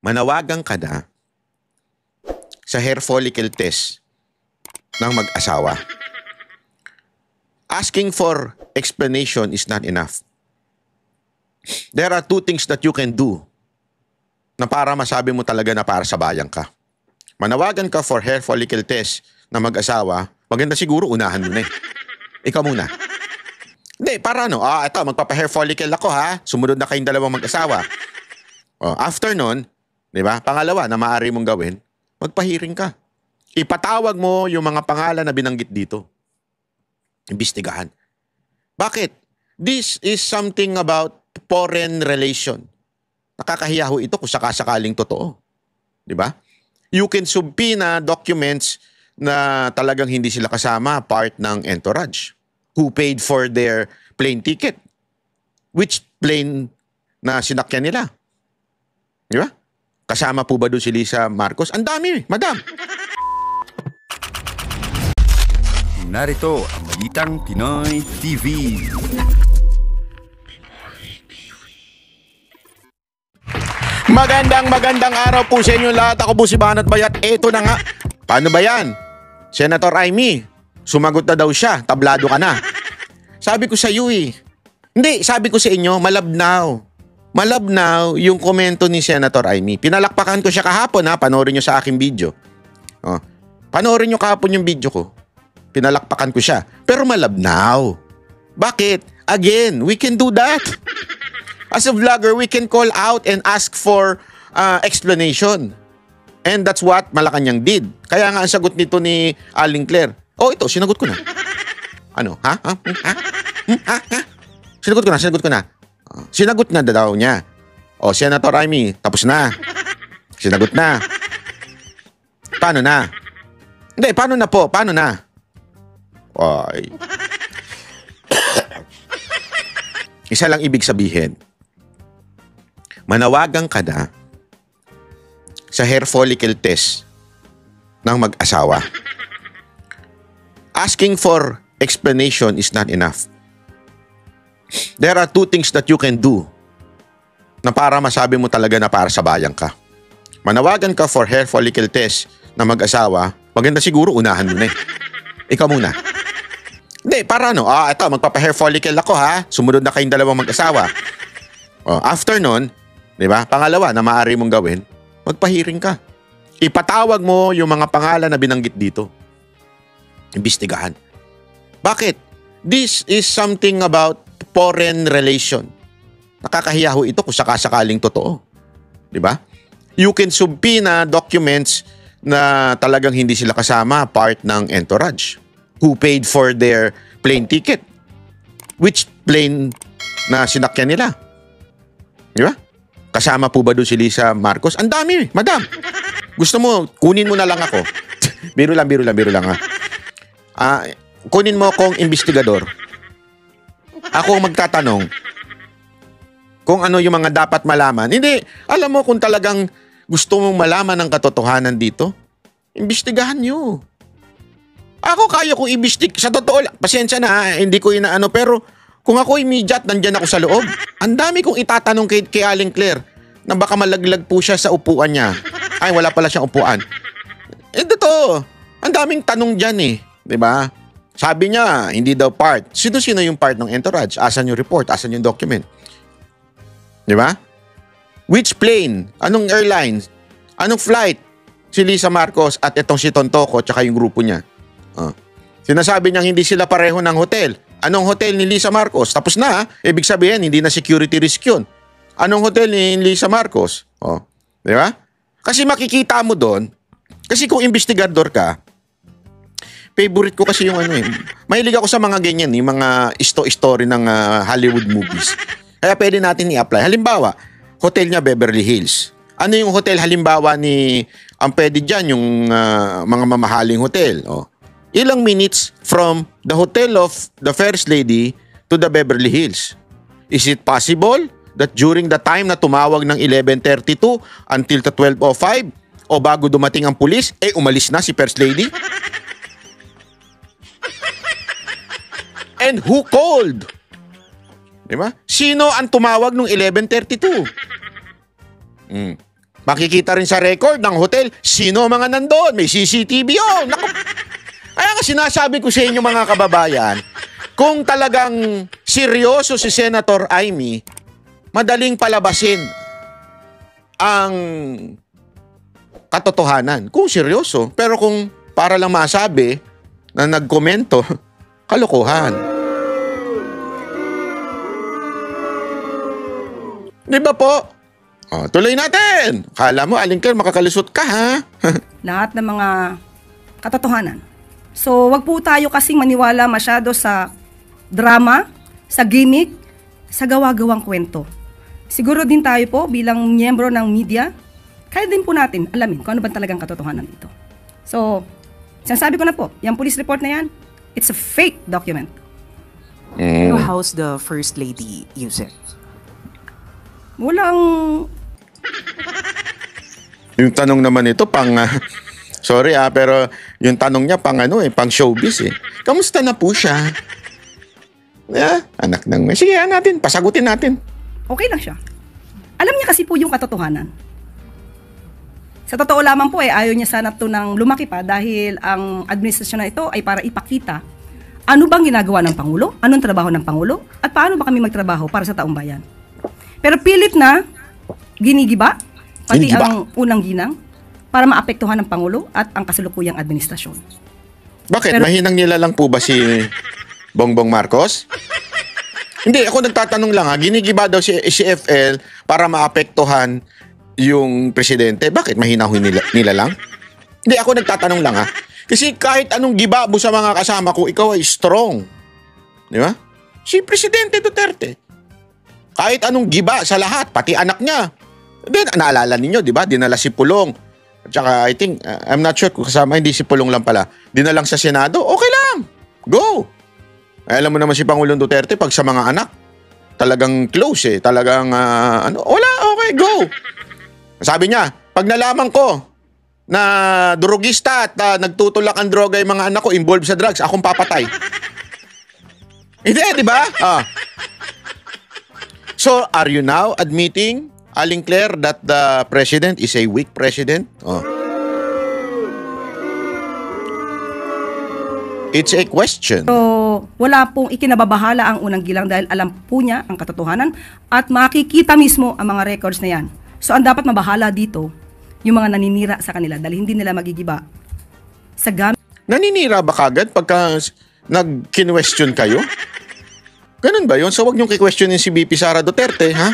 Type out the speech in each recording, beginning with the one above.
manawagan ka na sa hair follicle test ng mag-asawa. Asking for explanation is not enough. There are two things that you can do na para masabi mo talaga na para sa bayan ka. Manawagan ka for hair follicle test na mag-asawa, maganda siguro unahan mo na eh. Ikaw muna. Hindi, para ano? Ito, magpapa-hair follicle ako ha. Sumunod na kayong dalawang mag-asawa. After nun, di ba? Pangalawa na maaari mong gawin, magpahiring ka. Ipatawag mo yung mga pangalan na binanggit dito. Imbestigahan. Bakit? This is something about foreign relation. Nakakahiya ho ito kung sakasakaling totoo. Di ba? You can subpoena documents na talagang hindi sila kasama, part ng entourage. Who paid for their plane ticket? Which plane na sinakyan nila? Di ba? Kasama po ba doon si Lisa Marcos? Ang dami, madam. Narito ang Balitang Pinoy TV. Magandang araw po sa inyo lahat. Ako po si Banat Bayat. Eto na nga. Paano ba yan? Senator Amy, sumagot na daw siya. Tablado ka na. Sabi ko sa iyo eh. Hindi, sabi ko sa inyo, malabnaw. Malabnaw yung komento ni Senator Amy. Pinalakpakan ko siya kahapon ha. Panoorin nyo sa aking video. Panoorin nyo kahapon yung video ko. Pinalakpakan ko siya. Pero malabnaw. Bakit? Again, we can do that. As a vlogger, we can call out and ask for explanation. And that's what Malacanang did. Kaya nga ang sagot nito ni Aling Claire, ito, sinagot ko na. Ano? Ha? Sinagot ko na. Sinagot na daw niya. Senator Amy, tapos na. Sinagot na. Paano na? Hindi, paano na po? Paano na? Ay. Isa lang ibig sabihin. Manawagan ka na sa hair follicle test ng mag-asawa. Asking for explanation is not enough. There are two things that you can do na para masabi mo talaga na para sa bayan ka. Manawagan ka for hair follicle test ng mag-asawa, maganda siguro unahan mo na eh. Ikaw muna. Hindi, para ano? Ito, magpapa-hair follicle ako ha. Sumunod na kayong dalawang mag-asawa. After nun, di ba? Pangalawa na maaari mong gawin, magpahiring ka. Ipatawag mo yung mga pangalan na binanggit dito. Imbestigahan. Bakit? This is something about foreign relation. Nakakahiya ho ito kung sakasakaling totoo. Di ba? You can subpoena documents na talagang hindi sila kasama, part ng entourage. Who paid for their plane ticket? Which plane na sinakyan nila? Di ba? Kasama po ba doon si Lisa Marcos? Ang dami, madam. Gusto mo, kunin mo na lang ako. Biro lang ha. Kunin mo akong investigador. Ako ang magtatanong kung ano yung mga dapat malaman. Hindi, alam mo kung talagang gusto mong malaman ng katotohanan dito, imbestigahan nyo. Ako kaya kong imbestig. Sa totoo lang, pasensya na, hindi ko inaano, pero kung ako immediate, nandyan ako sa loob. Ang dami kong itatanong kay Aling Claire na baka malaglag po siya sa upuan niya. Ay, wala pala siyang upuan. Totoo. Ang daming tanong dyan eh. Diba? Sabi niya, hindi daw part. Sino-sino yung part ng entourage? Asan yung report? Asan yung document? Diba? Which plane? Anong airlines? Anong flight? Si Lisa Marcos at itong si Tontoco tsaka yung grupo niya. Sinasabi niyang hindi sila pareho ng hotel. Anong hotel ni Lisa Marcos? Tapos na, ibig sabihin, hindi na security risk yun. Anong hotel ni Lisa Marcos? Di ba? Kasi makikita mo doon, kasi kung investigador ka, favorite ko kasi yung mahilig ako sa mga ganyan, yung mga story ng Hollywood movies. Kaya pwede natin i-apply. Halimbawa, hotel niya Beverly Hills. Ano yung hotel halimbawa ang pwede dyan, yung mga mamahaling hotel? Ilang minutes from the hotel of the First Lady to the Beverly Hills. Is it possible that during the time na tumawag ng 11:32 until to 12:05 o bago dumating ang pulis, umalis na si First Lady? And who called? Diba? Sino ang tumawag nung 11:32? Makikita rin sa record ng hotel, sino mga nandoon. May CCTV yun. Naku. Kaya nga sinasabi ko sa inyo mga kababayan, kung talagang seryoso si Senator Amy, madaling palabasin ang katotohanan. Kung seryoso. Pero kung para lang masabi na nagkomento, kalokohan. Di ba po? O, tuloy natin. Kala mo, Alingker, makakalusot ka, ha? Lahat ng mga katotohanan. So, wag po tayo kasing maniwala masyado sa drama, sa gimmick, sa gawa-gawang kwento. Siguro din tayo po bilang miyembro ng media, kaya din po natin alamin kung ano ba talagang katotohanan ito. So, sinasabi ko na po, yung police report na yan, it's a fake document. Pero how's the First Lady use it? Walang... Yung tanong naman ito pang... sorry pero yung tanong niya pang pang showbiz eh. Kamusta na po siya? Anak ng... Sige, natin. Pasagutin natin. Okay lang siya. Alam niya kasi po yung katotohanan. Sa totoo lamang po ayaw niya sana ito nang lumaki pa dahil ang administrasyon na ito ay para ipakita ano bang ginagawa ng Pangulo, anong trabaho ng Pangulo, at paano ba kami magtrabaho para sa taong bayan. Pero pilit na ginigiba, pati ang unang ginang, para maapektuhan ng Pangulo at ang kasalukuyang administrasyon. Bakit? Mahinang nila lang po ba si Bongbong Marcos? Hindi, ako nagtatanong lang ginigiba daw si FL para maapektuhan yung presidente. Bakit? Mahinahin nila lang? Hindi, ako nagtatanong lang Kasi kahit anong giba mo sa mga kasama ko, ikaw ay strong. Di ba? Si Presidente Duterte. Kahit anong giba sa lahat, pati anak niya. Then, naalala ninyo, di ba? Dinala si Pulong. At saka, I think, I'm not sure kung kasama, hindi si Pulong lang pala. Dinalang sa Senado, okay lang. Go! Alam mo naman si Pangulong Duterte, pag sa mga anak, talagang close Talagang, wala, okay, go! Sabi niya, pag nalaman ko na drogista at nagtutulak ang droga yung mga anak ko involved sa drugs, akong papatay. Hindi, di ba? So, are you now admitting, Aling Claire, that the president is a weak president? It's a question. So, wala pong ikinababahala ang unang gilang dahil alam po niya ang katotohanan at makikita mismo ang mga records na yan. So, ang dapat mabahala dito, yung mga naninira sa kanila dahil hindi nila magigiba sa gamit. Naninira ba kagad pagka nag-question kayo? Ganun ba yun? So, wag niyong ki-questionin si BP Sara Duterte, ha?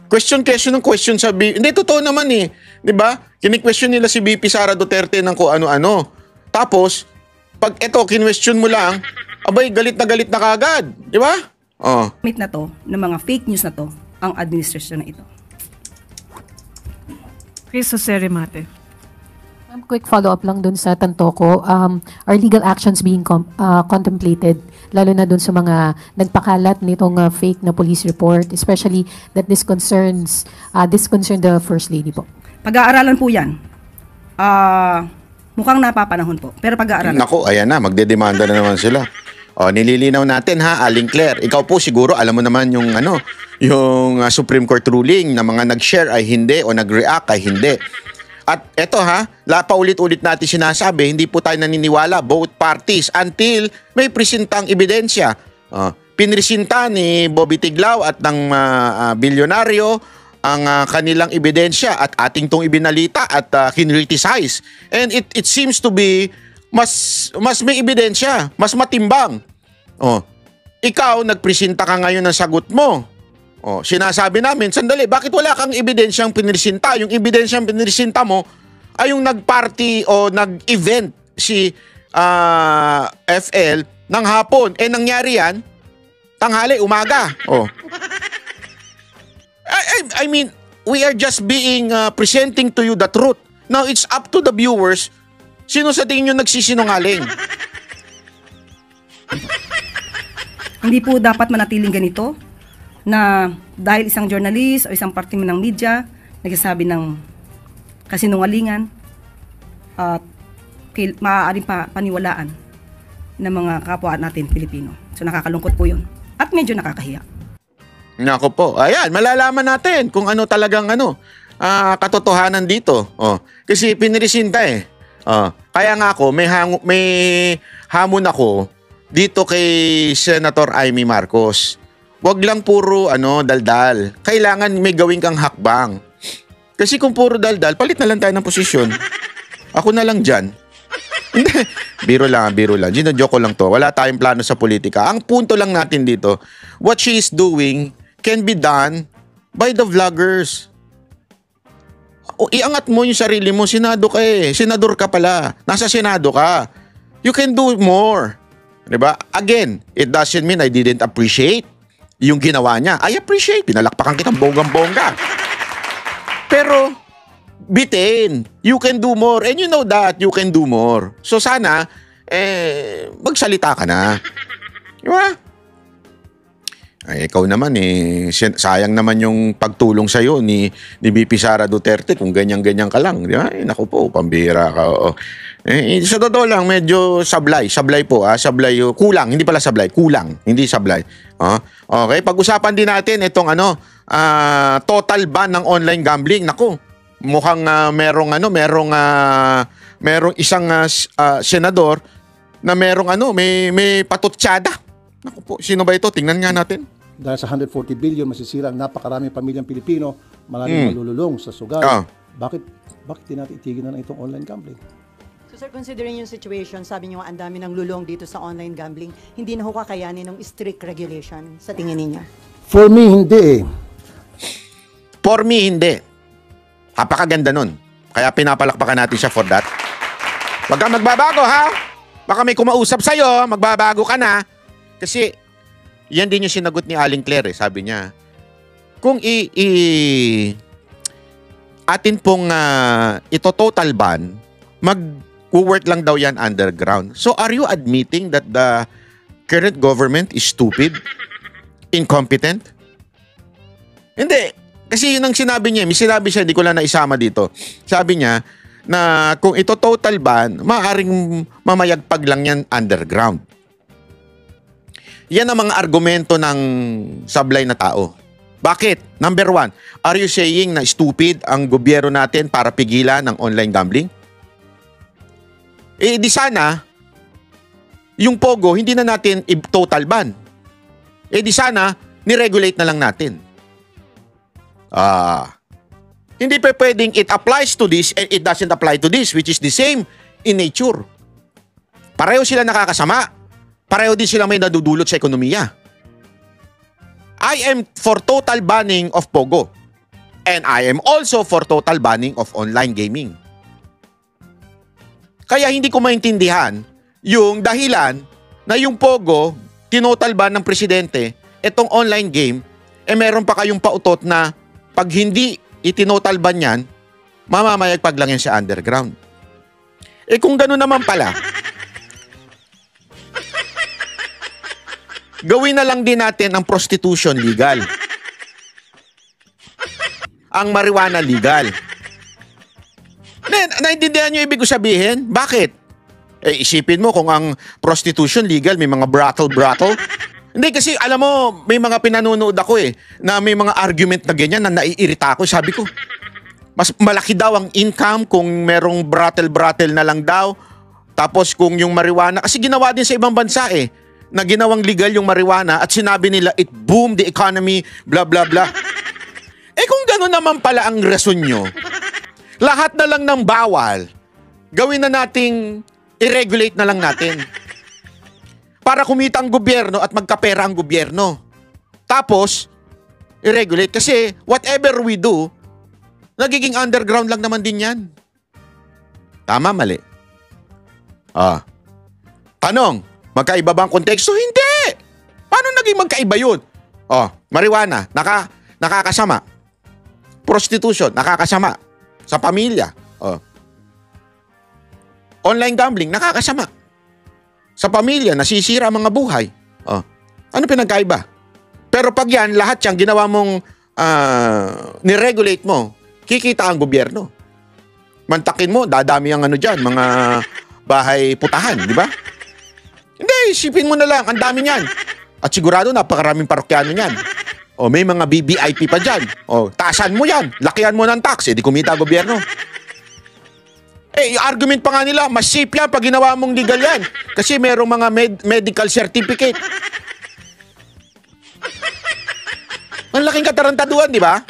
Question ng question sa BP. Hindi, totoo naman Di ba? Kini-question nila si BP Sara Duterte ng kung ano-ano. Tapos, pag ito, kinwestiyon mo lang, abay, galit na kagad. Di ba? Gamit na to, ng mga fake news na to, ang administrasyon na ito. Chris Jose Remate. Quick follow-up lang dun sa tanto ko. Are legal actions being contemplated, lalo na dun sa mga nagpakalat nitong fake na police report, especially that this concern the First Lady po? Pag-aaralan po yan. Mukhang napapanahon po. Pero pag-aaralan. Naku, ayan na, magdedemanda na naman sila. Nililinaw natin Aling Claire. Ikaw po siguro, alam mo naman yung Supreme Court ruling na mga nag-share ay hindi o nag-react ay hindi. At eto paulit-ulit natin sinasabi, hindi po tayo naniniwala, both parties, until may presintang ebidensya. Pinresinta ni Bobby Tiglao at ng bilyonaryo ang kanilang ebidensya at ating tong ibinalita at kinriticize. And it seems to be mas may ebidensya, mas matimbang. Ikaw, nagpresenta ka ngayon ng sagot mo. Sinasabi namin, sandali, bakit wala kang ebidensyang pinresinta? Yung ebidensyang pinresinta mo ay yung nag-party o nag-event si FL ng hapon. Nangyari yan, tanghali, umaga. I mean, we are just being presenting to you the truth. Now, it's up to the viewers, sino sa tingin nyo nagsisinungaling? Hindi po dapat manatiling ganito na dahil isang journalist o isang parte ng media nagsasabi ng kasinungalingan at maaaring paniwalaan ng mga kapwa natin Pilipino. So nakakalungkot po yun. At medyo nakakahiya. Nako po. Ayan, malalaman natin kung ano talagang katotohanan dito. Kasi pinirisinta eh. Kaya nga ako, may hamon ako dito kay Senator Amy Marcos. Wag lang puro daldal. Kailangan may gawin kang hakbang. Kasi kung puro daldal, palit na lang tayo ng posisyon. Ako na lang dyan. Hindi. Biro lang. Gino-joke ko lang to. Wala tayong plano sa politika. Ang punto lang natin dito, what she is doing can be done by the vloggers. Iangat mo yung sarili mo. Senado ka eh. Senador ka pala. Nasa Senado ka. You can do more. Diba? Again, it doesn't mean I didn't appreciate yung ginawa niya. I appreciate. Pinalakpakan kitang bonggang-bongga. Pero, bitin. You can do more. And you know that you can do more. So sana, magsalita ka na. Diba? Ay, ikaw naman sayang naman yung pagtulong sa'yo ni VP Sara Duterte kung ganyan-ganyan ka lang. Di ba? Naku po, pambira ka. Sa totoo lang, medyo sablay. Sablay po, sablay. Kulang, hindi pala sablay. Kulang, hindi sablay. Okay, pag-usapan din natin itong total ban ng online gambling. Naku, mukhang merong isang senador na merong may patutsada. Naku po, sino ba ito? Tingnan nga natin. Dahil sa 140 billion masisira ang napakaraming pamilyang Pilipino, maraming malululong sa sugal. Bakit din natin itigil na itong online gambling? So sir, considering yung situation, sabi niyo ang dami ng lulong dito sa online gambling, hindi na ho kakayanin ng strict regulation sa tingin ninyo? For me, hindi. For me, hindi. Napakaganda nun. Kaya pinapalakpakan natin siya for that. Wag kang magbabago, ha? Baka may kumausap sa'yo, magbabago ka na. Kasi, yan din yung sinagot ni Aling Claire, sabi niya. Kung atin pong ito total ban, mag-work lang daw yan underground. So, are you admitting that the current government is stupid? Incompetent? Hindi. Kasi yun ang sinabi niya. May sinabi siya, hindi ko lang naisama dito. Sabi niya na kung ito total ban, maaaring mamayagpag lang yan underground. Yan ang mga argumento ng sablay na tao. Bakit? Number one, are you saying na stupid ang gobyerno natin para pigilan ng online gambling? Di sana, yung Pogo, hindi na natin total ban. Di sana, niregulate na lang natin. Hindi pa pwedeng it applies to this and it doesn't apply to this, which is the same in nature. Pareho sila nakakasama. Pareho din sila may nadudulot sa ekonomiya. I am for total banning of Pogo. And I am also for total banning of online gaming. Kaya hindi ko maintindihan yung dahilan na yung Pogo, tinotal ban ng presidente, itong online game, meron pa kayong pautot na pag hindi itinotal ban yan, mamamayagpag lang yan sa underground. Kung gano'n naman pala, gawin na lang din natin ang prostitution legal. Ang marijuana legal. Naintindihan nyo ibig ko sabihin? Bakit? Isipin mo kung ang prostitution legal, may mga brothel. Hindi kasi alam mo, may mga pinanonood ako na may mga argument na ganyan na naiirita ako. Sabi ko, mas malaki daw ang income kung merong brothel na lang daw. Tapos kung yung marijuana, kasi ginawa din sa ibang bansa na ginawang legal yung marijuana at sinabi nila it boomed the economy, blah blah blah. Kung gano'n naman pala ang rason nyo, lahat na lang ng bawal, gawin na nating i-regulate na lang natin. Para kumita ang gobyerno at magkapera ang gobyerno. Tapos, i-regulate. Kasi whatever we do, nagiging underground lang naman din yan. Tama, mali? Tanong, magkaiba ba ang konteksto? Hindi! Paano naging magkaiba yun? Marijuana, nakakasama. Prostitution, nakakasama. Sa pamilya. Online gambling, nakakasama. Sa pamilya, nasisira ang mga buhay. Ano pinagkaiba? Pero pag yan, lahat yan, ginawa mong niregulate mo, kikita ang gobyerno. Mantakin mo, dadami ang dyan, mga bahay putahan, di ba? Hindi, isipin mo na lang, ang dami niyan. At sigurado, napakaraming parokyano niyan. O may mga BBIP pa dyan. O, taasan mo yan. Lakihan mo ng tax. Di kumita gobyerno. Yung argument pa nga nila, mas safe yan pag ginawa mong legal yan. Kasi merong mga medical certificate. Ang laking katarantaduhan, di ba?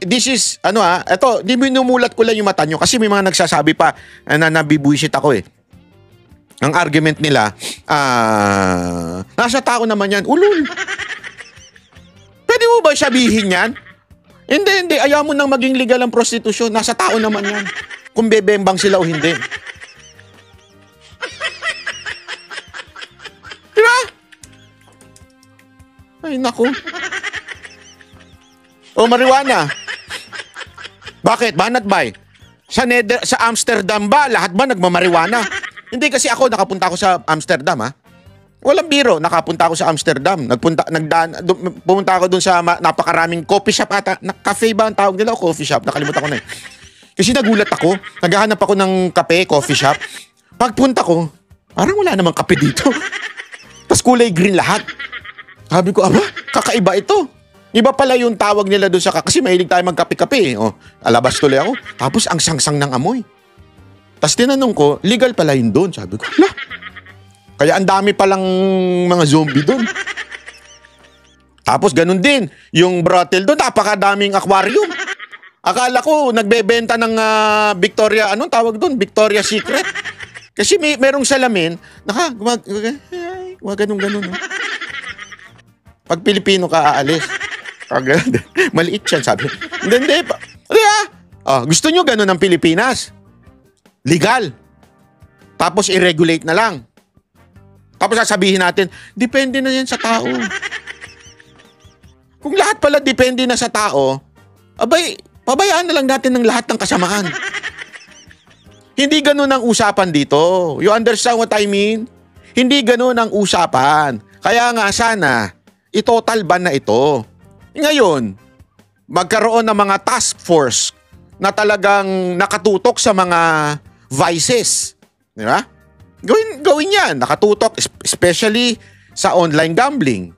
This is, eto, di minumulat ko lang yung mata nyo kasi may mga nagsasabi pa na nabibuisit ako eh. Ang argument nila, nasa tao naman yan, ulul. Pwede mo ba sabihin yan? Hindi. Ayaw mo nang maging legal ang prostitusyon. Nasa tao naman yan. Kung bebembang sila o hindi. Diba? Ay, naku. O, marijuana. Bakit? Banat bay? Sa Amsterdam ba? Lahat ba nagmamarijuana? Hindi kasi ako, nakapunta ako sa Amsterdam, ha? Walang biro, nakapunta ako sa Amsterdam. Pumunta ako dun sa napakaraming coffee shop ata. Cafe ba ang tawag nila o coffee shop? Nakalimutan ko na eh. Kasi nagulat ako. Naghahanap ako ng kape, coffee shop. Pagpunta ko, parang wala namang kape dito. Tapos kulay green lahat. Sabi ko, kakaiba ito. Iba pala yung tawag nila dun sa kasi mahilig tayo magkape-kape. Alabas tuloy ako. Tapos ang sangsang ng amoy. Tapos tinanong ko, legal pala yun dun. Sabi ko, kaya ang dami palang mga zombie doon. Tapos ganun din, yung brothel doon, napakadaming aquarium. Akala ko nagbebenta ng Victoria, anong tawag doon? Victoria Secret. Kasi merong salamin, ganun. Pag Pilipino ka aalis. Maliit yan, sabi. Hindi. Gusto nyo ganun ang Pilipinas? Legal. Tapos i-regulate na lang. Tapos sasabihin natin, depende na yan sa tao. Kung lahat pala depende na sa tao, pabayaan na lang natin ng lahat ng kasamaan. Hindi ganun ang usapan dito. You understand what I mean? Hindi ganun ang usapan. Kaya nga sana, i-total ban na ito. Ngayon, magkaroon ng mga task force na talagang nakatutok sa mga vices. Di ba? Gawin yan. Nakatutok, especially sa online gambling.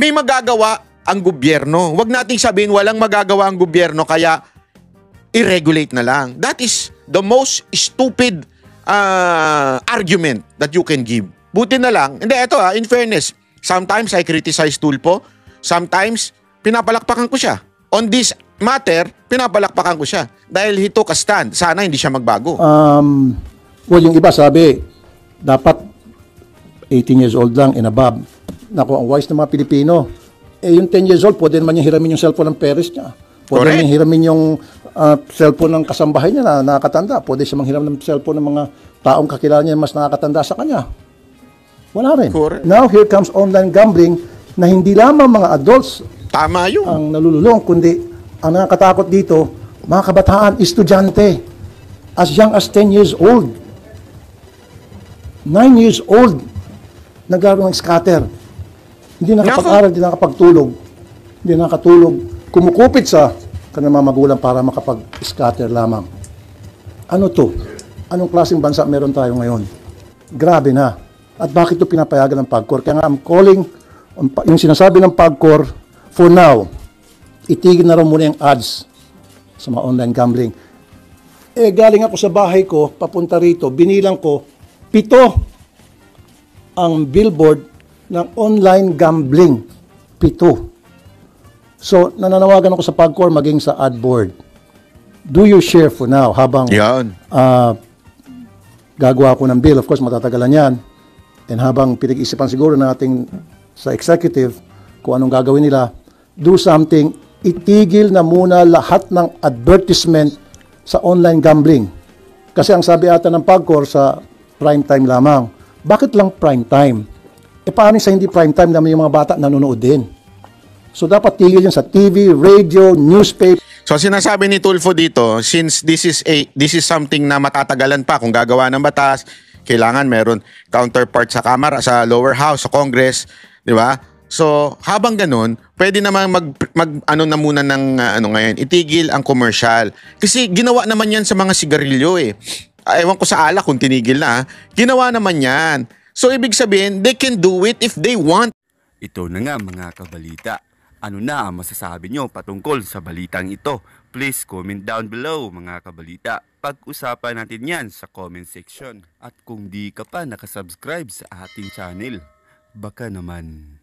May magagawa ang gobyerno. Huwag nating sabihin walang magagawa ang gobyerno kaya i-regulate na lang. That is the most stupid argument that you can give. Buti na lang. Hindi, ito in fairness, sometimes I criticize Tulfo. Sometimes, pinapalakpakan ko siya. On this matter, pinapalakpakan ko siya. Dahil he took a stand. Sana hindi siya magbago. Well, yung iba sabi, dapat 18 years old lang and above. Naku, ang wise ng mga Pilipino. Yung 10 years old, pwede naman yung hiramin yung cellphone ng parents niya. Pwede naman yung hiramin yung cellphone ng kasambahay niya na nakakatanda. Pwede siya manghiram ng cellphone ng mga taong kakilala niya mas nakakatanda sa kanya. Wala rin. Correct. Now, here comes online gambling na hindi lamang mga adults tama yun ang nalululong, kundi ang nakakatakot dito, mga kabataan, estudyante, as young as 10 years old. 9 years old, naglaro ng scatter. Hindi nakapag-aral, hindi nakapagtulog. Hindi nakatulog. Kumukupit sa kanilang mga magulang para makapag-scatter lamang. Ano to? Anong klaseng bansa meron tayo ngayon? Grabe na. At bakit ito pinapayagan ng PAGCOR? Kaya nga I'm calling, yung sinasabi ng PAGCOR, for now, itigil na raw muna yung ads sa mga online gambling. Galing ako sa bahay ko, papunta rito, binilang ko, 7 ang billboard ng online gambling. 7. So, nananawagan ako sa PAGCOR maging sa ad board. Do your share for now habang gagawa ko ng bill. Of course, matatagalan yan. And habang pinag-isipan siguro natin sa executive kung anong gagawin nila, do something, itigil na muna lahat ng advertisement sa online gambling. Kasi ang sabi ata ng PAGCOR sa prime time lamang. Bakit lang prime time? Paano sa hindi prime time naman yung mga bata nanonood din? So dapat tigil yan sa TV, radio, newspaper. So sinasabi ni Tulfo dito, since this is something na matatagalan pa kung gagawa ng batas, kailangan meron counterpart sa Kamara, sa lower house, sa Congress, di ba? So habang ganun, pwede naman ano na muna ng ngayon, itigil ang commercial. Kasi ginawa naman yan sa mga sigarilyo eh. Ewan ko sa alak kung tinigil na. Ginawa naman yan. So ibig sabihin, they can do it if they want. Ito na nga mga kabalita. Ano na ang masasabi nyo patungkol sa balitang ito? Please comment down below mga kabalita. Pag-usapan natin yan sa comment section. At kung di ka pa nakasubscribe sa ating channel, baka naman